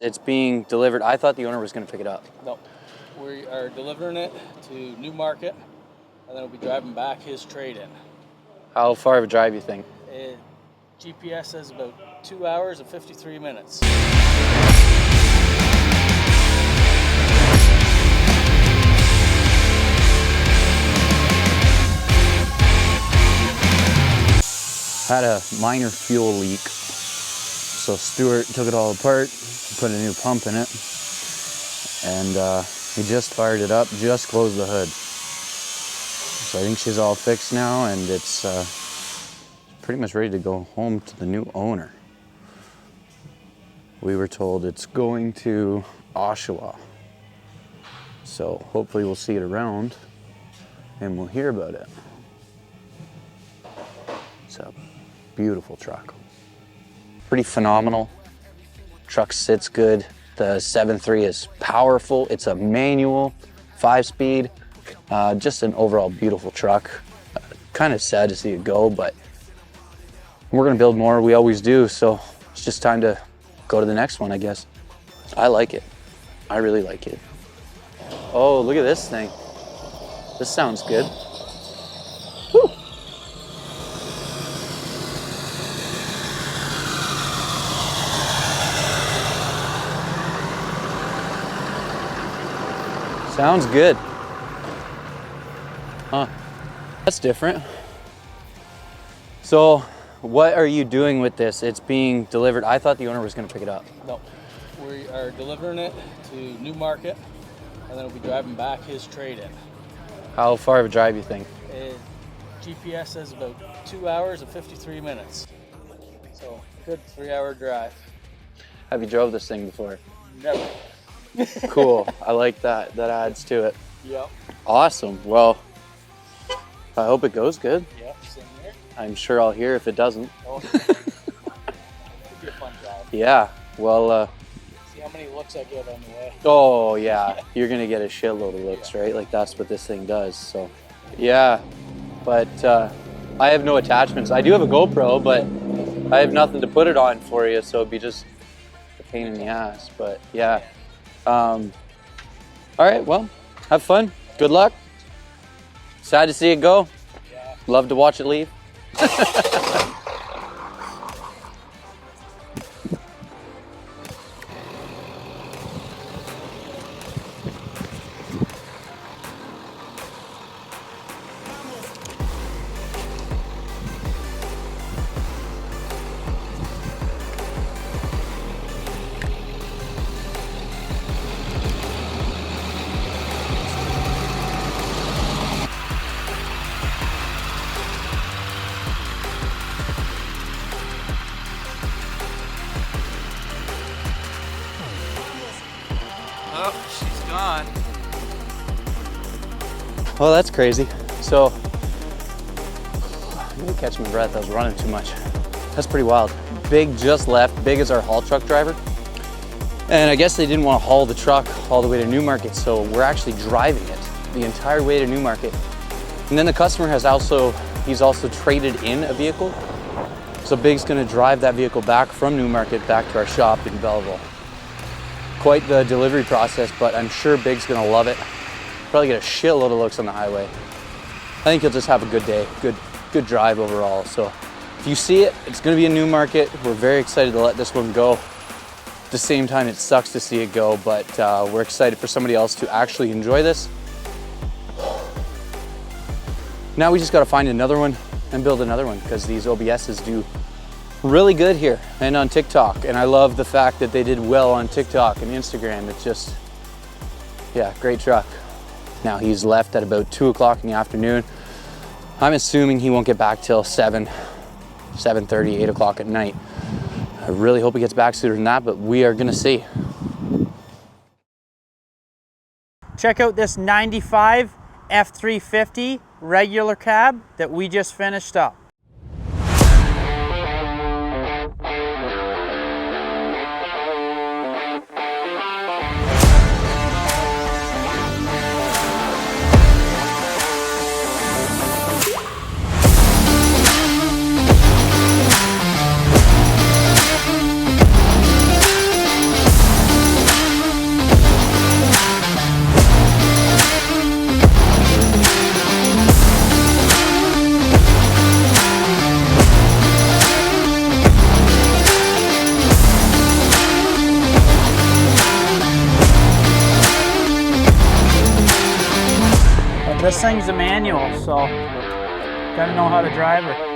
It's being delivered. I thought the owner was going to pick it up. No, we are delivering it to Newmarket, and then we'll be driving back his trade-in. How far of a drive you think? GPS says about 2 hours and 53 minutes. Had a minor fuel leak, so Stuart took it all apart, put a new pump in it, and he just fired it up, just closed the hood. So I think she's all fixed now, and it's pretty much ready to go home to the new owner. We were told it's going to Oshawa, so hopefully we'll see it around and we'll hear about it. It's a beautiful truck. Pretty phenomenal. Truck sits good. The 7.3 is powerful. It's a manual, 5-speed. Just an overall beautiful truck. Kind of sad to see it go, but we're gonna build more. We always do, so it's just time to go to the next one, I guess. I like it. I really like it. Oh, look at this thing. This sounds good. Woo. Sounds good. Huh. That's different. So, what are you doing with this? It's being delivered. I thought the owner was going to pick it up. No, we are delivering it to Newmarket, and then we'll be driving back his trade-in. How far of a drive you think? GPS says about 2 hours and 53 minutes. So, good 3-hour drive. Have you drove this thing before? Never. Cool. I like that. That adds to it. Yep. Awesome. Well, I hope it goes good. Yep, same here. I'm sure I'll hear if it doesn't. Oh. It'll be a fun drive. Yeah. Well, see how many looks I get on the way. oh yeah, you're gonna get a shitload of looks, right? Like that's what this thing does. So, yeah. But I have no attachments. I do have a GoPro, but I have nothing to put it on for you, so it'd be just a pain in the ass. But yeah. All right. Well, have fun. Good luck. Sad to see it go. Yeah. Love to watch it leave. Oh, she's gone. Well, that's crazy. So, let me catch my breath. I was running too much. That's pretty wild. Big just left. Big is our haul truck driver. And I guess they didn't want to haul the truck all the way to Newmarket, so we're actually driving it the entire way to Newmarket. And then the customer he's also traded in a vehicle. So Big's gonna drive that vehicle back from Newmarket back to our shop in Belleville. Quite the delivery process, but I'm sure Big's gonna love it. Probably get a shitload of looks on the highway. I think he'll just have a good day, good drive overall. So if you see it, it's gonna be in Newmarket. We're very excited to let this one go. At the same time, it sucks to see it go, but we're excited for somebody else to actually enjoy this. Now we just gotta find another one and build another one, because these OBSs do really good here and on TikTok. And I love the fact that they did well on TikTok and Instagram. It's just, yeah, great truck. Now he's left at about 2 o'clock in the afternoon. I'm assuming he won't get back till 7:30, 8 o'clock at night. I really hope he gets back sooner than that, but we are gonna see. Check out this 95 F350 regular cab that we just finished up. This thing's a manual, so gotta know how to drive her.